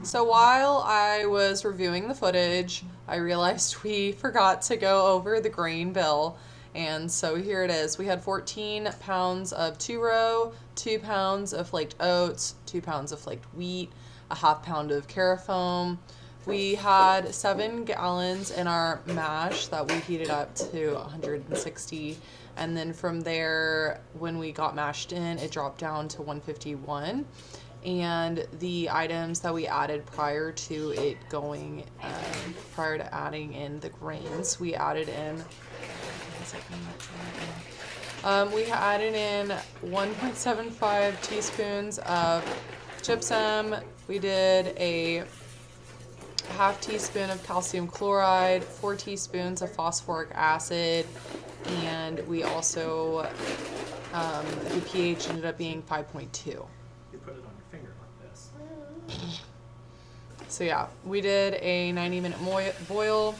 So while I was reviewing the footage, I realized we forgot to go over the grain bill. And so here it is. We had 14 pounds of 2-row, 2 pounds of flaked oats, 2 pounds of flaked wheat, a half pound of Carafoam. We had 7 gallons in our mash that we heated up to 160. And then from there, when we got mashed in, it dropped down to 151. And the items that we added prior to it going, prior to adding in the grains, we added in, we added in 1.75 teaspoons of gypsum. We did a half teaspoon of calcium chloride, 4 teaspoons of phosphoric acid, and we also, the pH ended up being 5.2. You put it on your finger like this. So yeah, we did a 90-minute boil,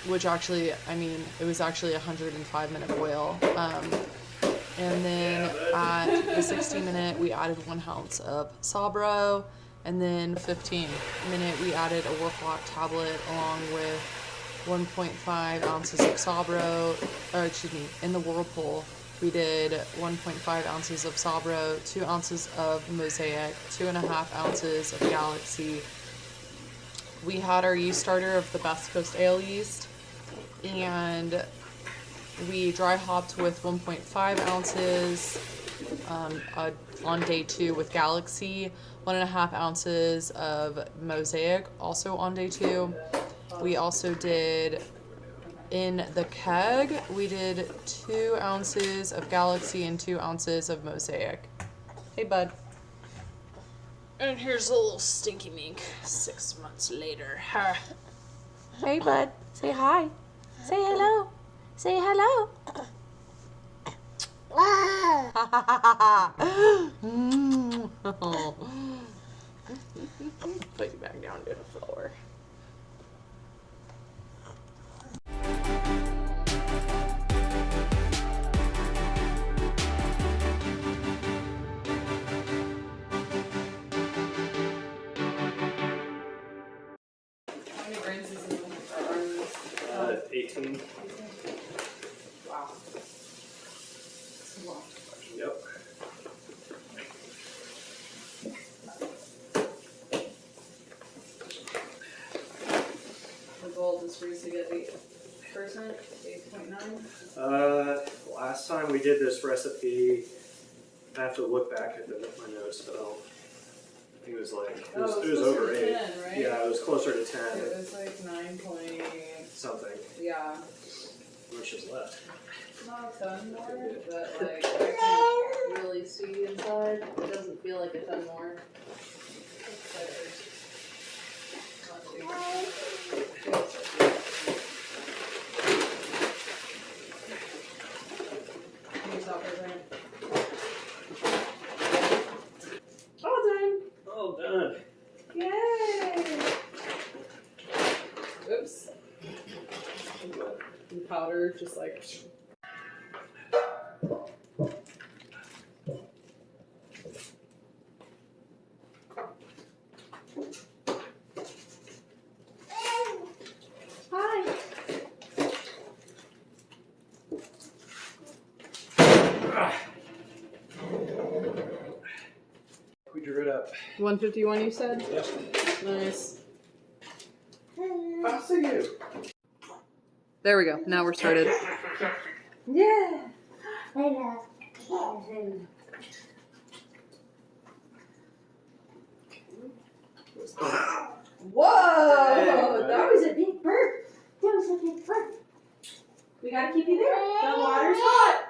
which actually, I mean, it was actually a 105-minute boil. And then at the 60-minute, we added 1 ounce of Sabro. And then 15-minute, we added a WhirlFlock tablet along with 1.5 ounces of Sabro, or excuse me, in the Whirlpool. We did 1.5 ounces of Sabro, 2 ounces of Mosaic, 2.5 ounces of Galaxy. We had our yeast starter of the Best Coast Ale yeast, and we dry hopped with 1.5 ounces on day 2 with Galaxy, 1.5 ounces of Mosaic also on day 2. We also did, in the keg, we did 2 ounces of Galaxy and 2 ounces of Mosaic. Hey, bud. And here's a little stinky mink 6 months later. Hey, bud. Say hi. Say hello. Say hello. Put you back down to the floor. How many grains is in this? 18. Wow. That's a lot. Yep. The goal is for you to get 8%, 8.9. Last time we did this recipe, I have to look back at my notes, but I think it was like, it was over 8. 10, right? Yeah, it was closer to 10. It was like 9 point something. Yeah. Which is left. Not a ton more, but like I can't really see inside. It doesn't feel like a ton more. Can you stop for a second? All done. Yay! Oops. The powder just like. Hi. We drew it up. 151, you said? Yep. Nice. I'll see you. There we go. Now we're started. Yeah. Whoa! Hey, That was a big burp. That was a big burp. We gotta keep you there. The water's hot.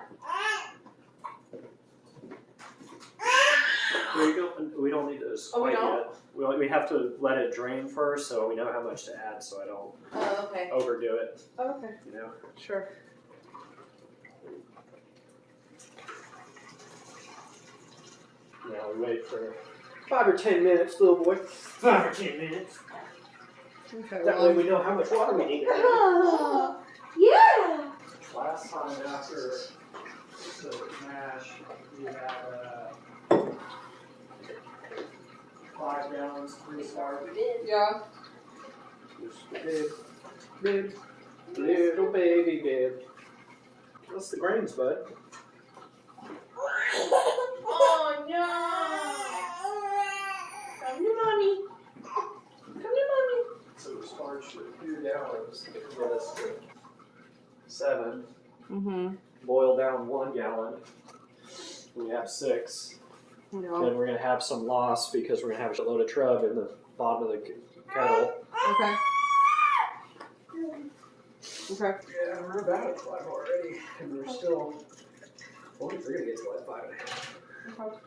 We don't need those Oh, we quite don't? yet. We have to let it drain first, so we know how much to add, so I don't Oh, okay. overdo it. Oh, okay. You know. Sure. Now we wait for 5 or 10 minutes, little boy. 5 or 10 minutes. Okay, That way we know how much water we need. Oh, yeah. Last time after the mash, we had 5 gallons to restart. You did. Yeah. Bib, little baby bib. What's the grains, bud? Oh no! Come to mommy. Come to mommy. So we sparged for 2 gallons to get us to 7. Mm-hmm. Boil down 1 gallon. We have 6. Yeah. Then we're going to have some loss because we're going to have a load of trub in the bottom of the kettle. Okay. Okay. Yeah, we're about at 5 already. And we're still, we're going to get to like 5.5. Okay.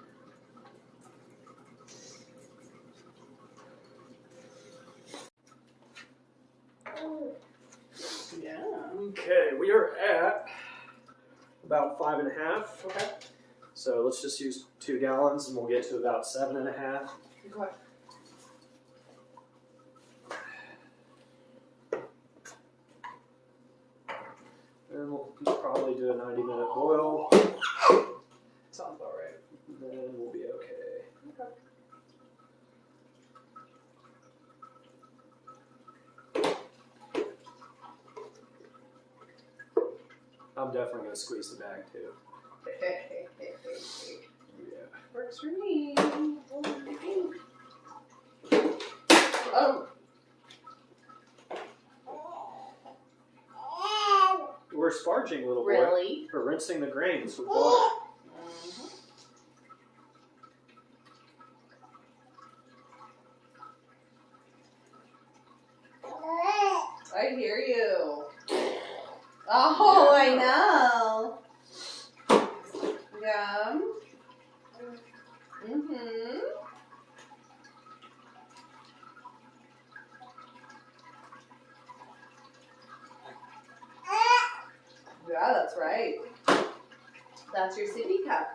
Yeah. Okay, we are at about 5.5. Okay. So let's just use 2 gallons and we'll get to about 7.5. Okay. And we'll probably do a 90-minute boil. Sounds about right. And then we'll be okay. Okay. I'm definitely going to squeeze the bag too. Yeah. Works for me. Oh. We're sparging, little boy. Really? We're rinsing the grains with water. I hear you. Oh, I know. Yum. Mm-hmm. Yeah, that's right. That's your sippy cup.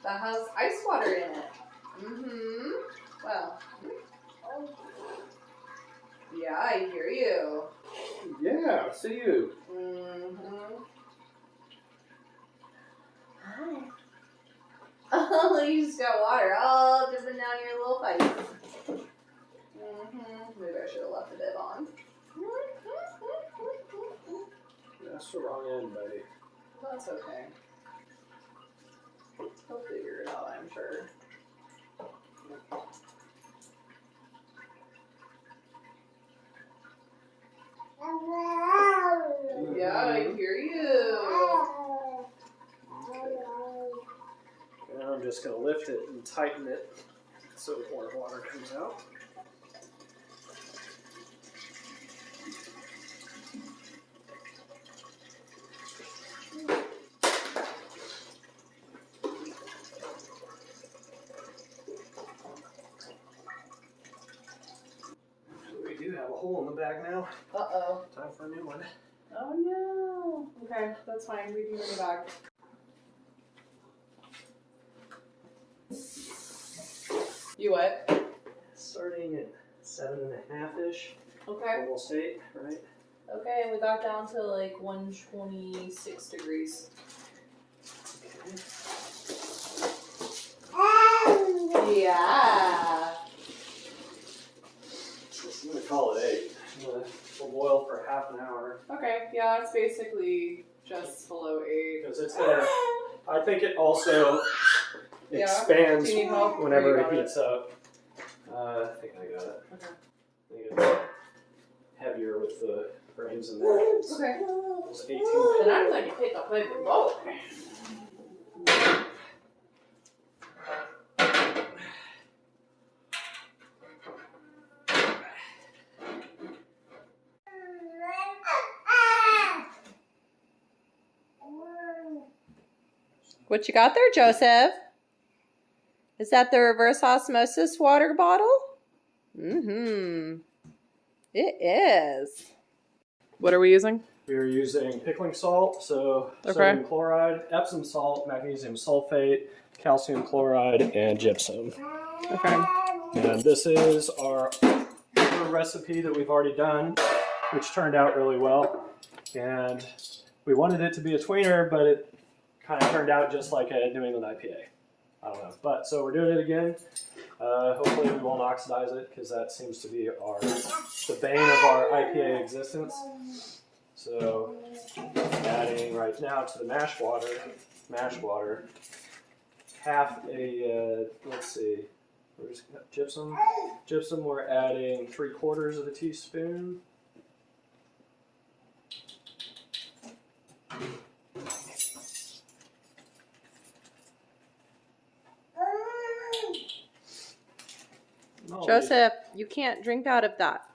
That has ice water in it. Mm-hmm. Well. Yeah, I hear you. Yeah, see you. Mm-hmm. Hi. Oh, you just got water all dripping down your little face. Mm-hmm. Maybe I should have left the bib on. That's the wrong end, buddy. That's okay. He'll figure it out, I'm sure. Yeah, I hear you. And I'm just going to lift it and tighten it so more water comes out. We do have a hole in the bag now. Uh-oh. Time for a new one. Oh no. Okay, that's fine. We can bring it back. You what? Starting at 7.5-ish. Okay. Almost 8, right? Okay, and we got down to like 126 degrees. Yeah. I'm going to call it 8. We'll boil for half an hour. Okay, yeah, it's basically just below 8. Because it's going to, I think it also Yeah. expands Do you need help? whenever Or you it got heats up. I think I got it. Okay. I think it's heavier with the grains in there. Okay. It's 18. Then I'm going to pick up my remote. What you got there, Joseph? Is that the reverse osmosis water bottle? Mm-hmm. It is. What are we using? We're using pickling salt, so Okay. sodium chloride, Epsom salt, magnesium sulfate, calcium chloride, and gypsum. Okay. And this is our recipe that we've already done, which turned out really well. And we wanted it to be a tweener, but it kind of turned out just like a New England IPA. I don't know. But so we're doing it again. Hopefully we won't oxidize it because that seems to be the bane of our IPA existence. So adding right now to the mash water, half a, let's see, where's gypsum? Gypsum, we're adding 3/4 of a teaspoon. Joseph, you can't drink out of that.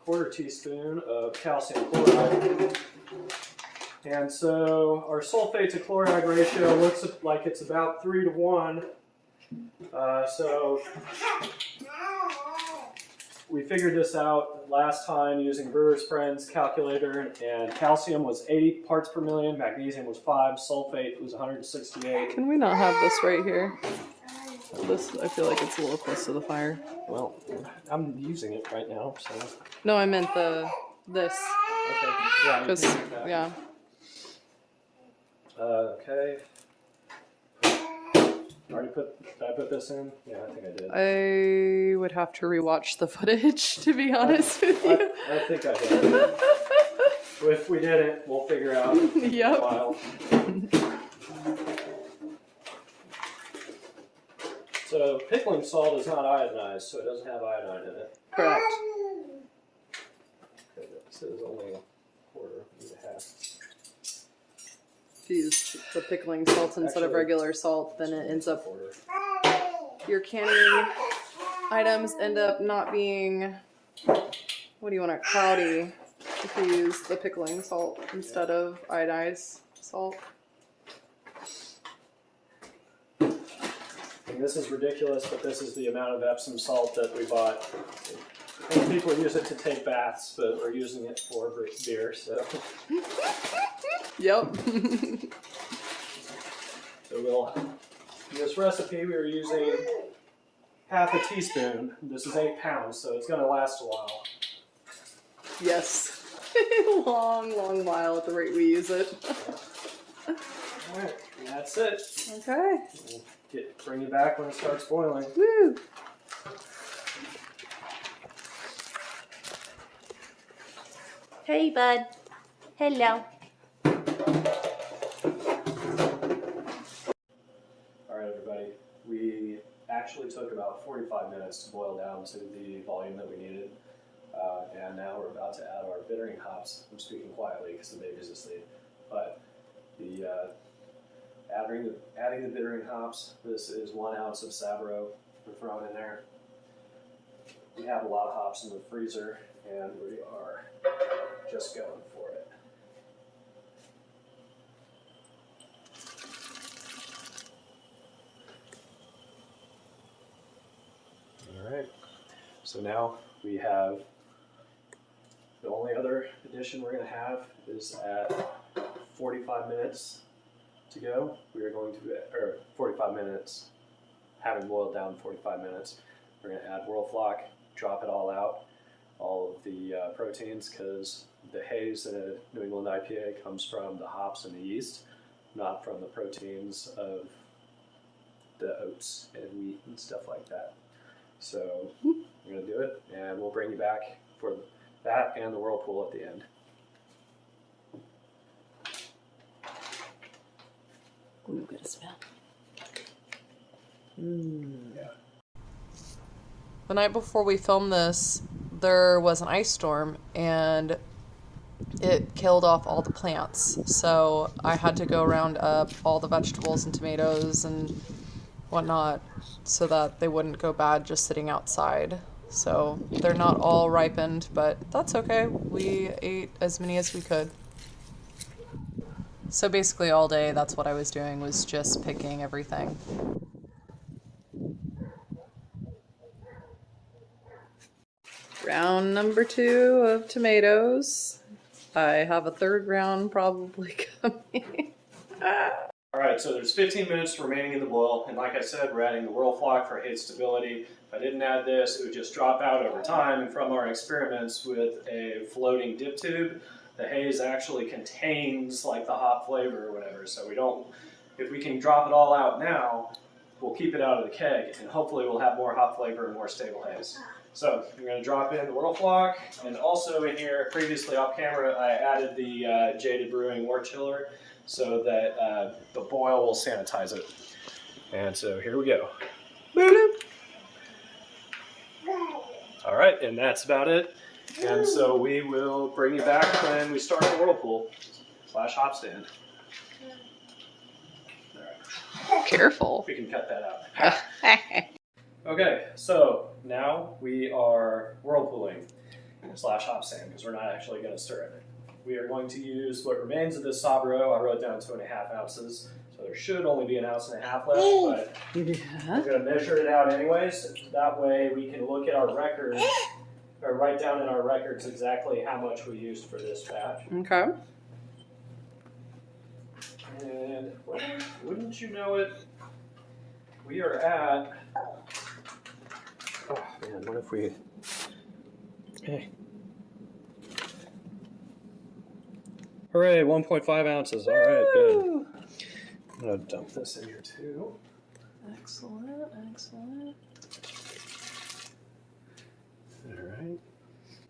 1/4 teaspoon of calcium chloride. And so our sulfate to chloride ratio looks like it's about 3 to 1. So we figured this out last time using Brewer's Friends calculator, and calcium was 80 parts per million, magnesium was 5, sulfate was 168. Can we not have this right here? This, I feel like it's a little close to the fire. Well, I'm using it right now, so. No, I meant this. Okay, yeah. Because, yeah. Okay. Did I put this in? Yeah, I think I did. I would have to rewatch the footage, to be honest with you. I think I did. If we didn't, we'll figure out the Yep. file. So pickling salt is not iodinized, so it doesn't have iodine in it. Correct. Okay, this is only 1/4, maybe 1/2. If you use the pickling salt instead of Actually, regular salt, then it ends up, 1/4. your canning items end up not being, what do you want it, cloudy, if you use the pickling salt instead of iodized salt. And this is ridiculous, but this is the amount of Epsom salt that we bought. And people use it to take baths, but we're using it for beer, so. Yep. So we'll, in this recipe we were using half a teaspoon. This is 8 pounds, so it's gonna last a while. Yes. long while at the rate we use it. Alright, that's it. Okay. We'll bring you back when it starts boiling. Woo! Hey, bud. Hello. Alright everybody, we actually took about 45 minutes to boil down to the volume that we needed. And now we're about to add our bittering hops. I'm speaking quietly because the baby's asleep. But adding the bittering hops, this is 1 ounce of Sabro we're throwing in there. We have a lot of hops in the freezer and we are just going for it. Alright, so now we have the only other addition we're going to have is at 45 minutes to go. We are going to, or 45 minutes, having boiled down 45 minutes, we're going to add WhirlFlock, drop it all out, all of the proteins, because the haze in a New England IPA comes from the hops and the yeast, not from the proteins of the oats and wheat and stuff like that. So we're going to do it, and we'll bring you back for that and the Whirlpool at the end. Ooh, good smell. Yeah. The night before we filmed this, there was an ice storm and it killed off all the plants. So I had to go round up all the vegetables and tomatoes and whatnot so that they wouldn't go bad just sitting outside. So they're not all ripened, but that's okay. We ate as many as we could. So basically all day, that's what I was doing, was just picking everything. Round number 2 of tomatoes. I have a 3rd round probably coming. Alright, so there's 15 minutes remaining in the boil, and like I said, we're adding the WhirlFlock for haze stability. If I didn't add this, it would just drop out over time, and from our experiments with a floating dip tube, the haze actually contains like the hop flavor or whatever, so we don't if we can drop it all out now, we'll keep it out of the keg, and hopefully we'll have more hop flavor and more stable haze. So I'm going to drop in the WhirlFlock, and also in here, previously off camera, I added the Jaded Brewing Wort Chiller so that the boil will sanitize it. And so here we go. Boop. All right, and that's about it. And so we will bring you back when we start the Whirlpool / hop stand. Careful. We can cut that out. Okay, so now we are whirlpooling / hop stand because we're not actually going to stir it. We are going to use what remains of this Sabro. I wrote down 2.5 ounces, so there should only be 1.5 ounces left, but I'm going to measure it out anyways. That way we can look at our records, or write down in our records exactly how much we used for this batch. Okay. And wouldn't you know it, we are at, oh man, what if we, hey. Hooray, 1.5 ounces, all right, good. I'm gonna dump this in here too. Excellent, excellent. All right.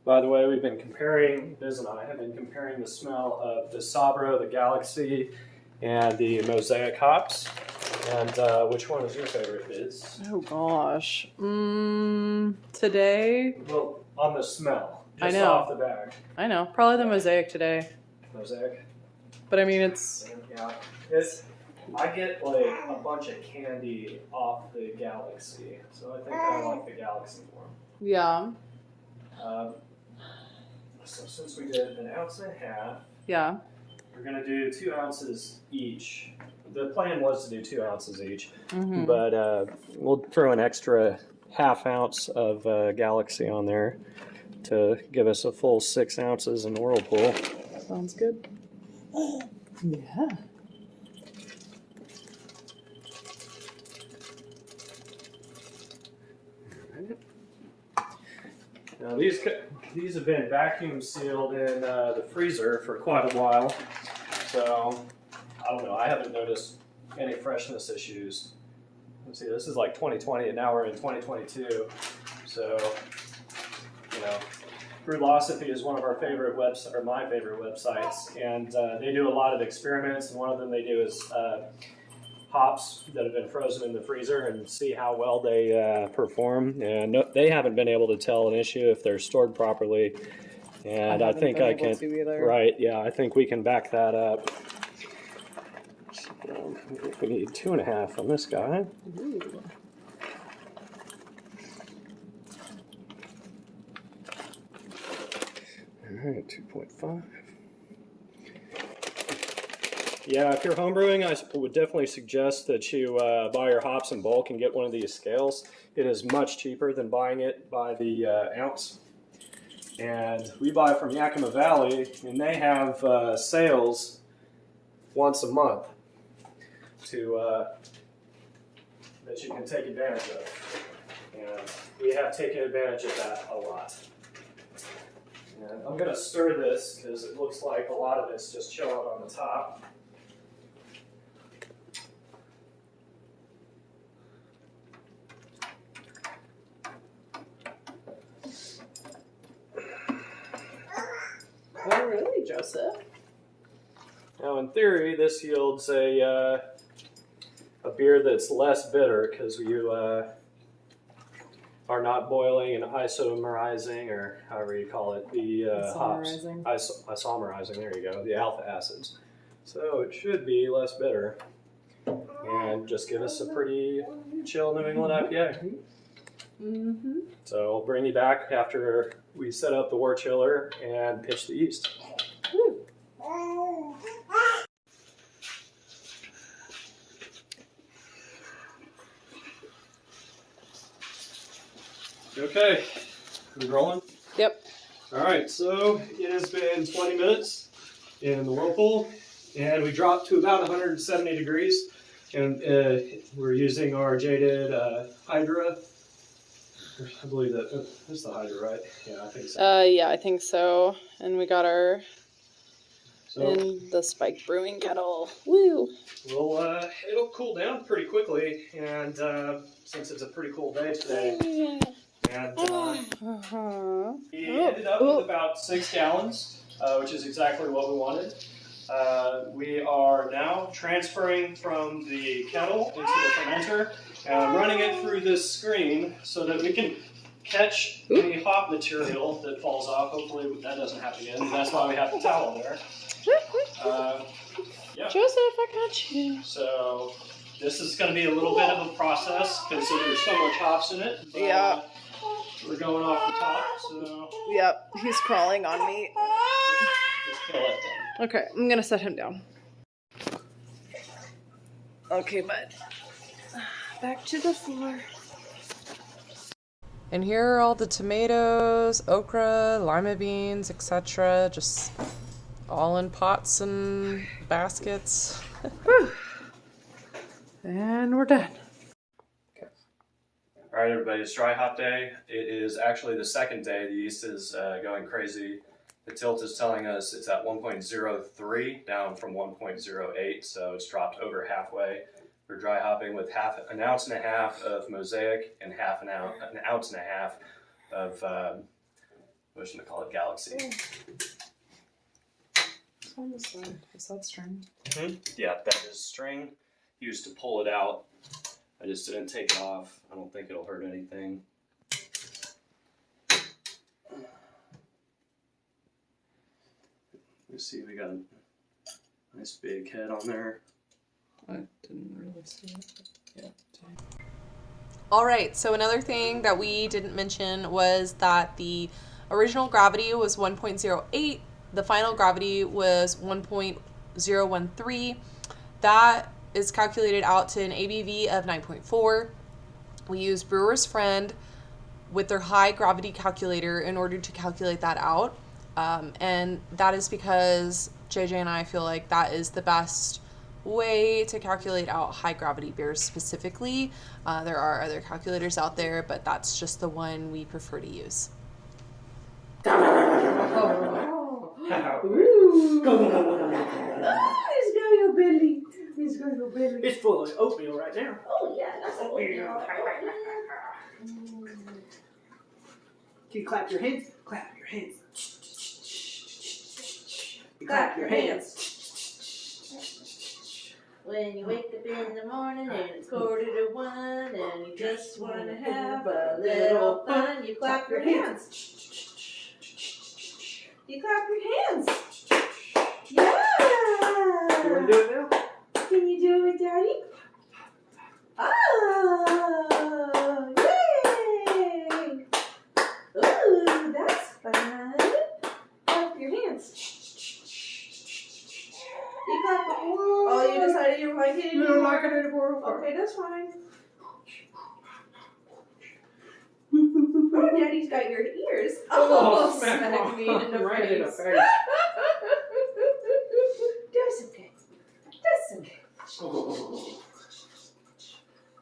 By the way, we've been comparing, Biz and I have been comparing the smell of the Sabro, the Galaxy, and the Mosaic hops. And which one is your favorite, Biz? Oh gosh. Today. Well, on the smell, I just know. off the bag. I know. Probably the Mosaic today. Mosaic. But I mean, it's. Yeah. I get like a bunch of candy off the Galaxy, so I think I like the Galaxy more. Yeah. So since we did 1.5 ounces, Yeah. we're going to do 2 ounces each. The plan was to do 2 ounces each, Mm-hmm. but we'll throw an extra ½ ounce of Galaxy on there to give us a full 6 ounces in the Whirlpool. Sounds good. Yeah. Now these have been vacuum sealed in the freezer for quite a while, so I don't know. I haven't noticed any freshness issues. Let's see, this is like 2020, and now we're in 2022. So, you know, Brewlosophy is one of our favorite websites, or my favorite websites, and they do a lot of experiments. And one of them they do is hops that have been frozen in the freezer and see how well they perform. And no, they haven't been able to tell an issue if they're stored properly. And I think I can. Right? Yeah, I think we can back that up. So, we need 2.5 on this guy. Ooh. All right, 2.5. Yeah, if you're homebrewing, I would definitely suggest that you buy your hops in bulk and get one of these scales. It is much cheaper than buying it by the ounce. And we buy from Yakima Valley, and they have sales once a month to that you can take advantage of. And we have taken advantage of that a lot. And I'm going to stir this because it looks like a lot of it's just chilling on the top. Oh, really, Joseph? Now, in theory, this yields a beer that's less bitter because you are not boiling and isomerizing, or however you call it, the hops. Isomerizing, there you go, the alpha acids. So it should be less bitter and just give us a pretty chill New England IPA. Mm-hmm. So I'll bring you back after we set up the wort chiller and pitch the yeast. Woo. Okay, we rolling? Yep. All right, so it has been 20 minutes in the Whirlpool, and we dropped to about 170 degrees, and we're using our jaded Hydra. I believe that is the Hydra, right? Yeah, I think so. Yeah, I think so. And we got our So in the spiked brewing kettle. Woo! we'll it'll cool down pretty quickly, and since it's a pretty cool day today, and we ended up with about 6 gallons, which is exactly what we wanted. We are now transferring from the kettle into the fermenter, and I'm running it through this screen so that we can catch any hop material that falls off. Hopefully that doesn't happen again. That's why we have the towel there. Yeah. Joseph, I got you. So this is going to be a little bit of a process because there's so much hops in it. But, Yeah. We're going off the top, so Yep, he's crawling on me. just kill it then. Okay, I'm gonna set him down. Okay, bud. Back to the floor. And here are all the tomatoes, okra, lima beans, etc. Just all in pots and baskets. And we're done. All right, everybody, it's dry hop day. It is actually the second day. The yeast is going crazy. The tilt is telling us it's at 1.03, down from 1.08, so it's dropped over halfway. We're dry hopping with an ounce and a half of Mosaic and an ounce and a half of, what should I call it, Galaxy. What's on this side? Is that string? Yeah, that is string. Used to pull it out. I just didn't take it off. I don't think it'll hurt anything. Let's see, we got a nice big head on there. I didn't really see it. Yeah. All right, so another thing that we didn't mention was that the original gravity was 1.08. The final gravity was 1.013. That is calculated out to an ABV of 9.4. We use Brewer's Friend with their high gravity calculator in order to calculate that out. And that is because JJ and I feel like that is the best way to calculate out high gravity beers specifically. There are other calculators out there, but that's just the one we prefer to use. It's full of oatmeal right now. Oh yeah, that's oatmeal. Can you clap your hands? Clap your hands. Clap your hands. When you wake up in the morning and it's 1:45 and you just want to have a little fun, you clap your hands. You clap your hands. Yeah. You want to do it now? Can you do it, Daddy? Oh, yay! Ooh, that's fun. Clap your hands. You clap. Oh, you decided you don't like it You anymore? don't like it anymore? Okay, that's fine. Oh, Daddy's got your ears. Oh, smack smack me in the right in the face. face. That's okay. That's okay.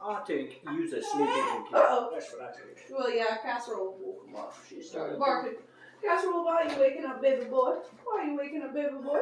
I think use a sleeping kit. Uh-oh. That's what I think. Well, yeah, casserole woke him up. She started barking. Casserole, why are you waking up, baby boy? Why are you waking up, baby boy?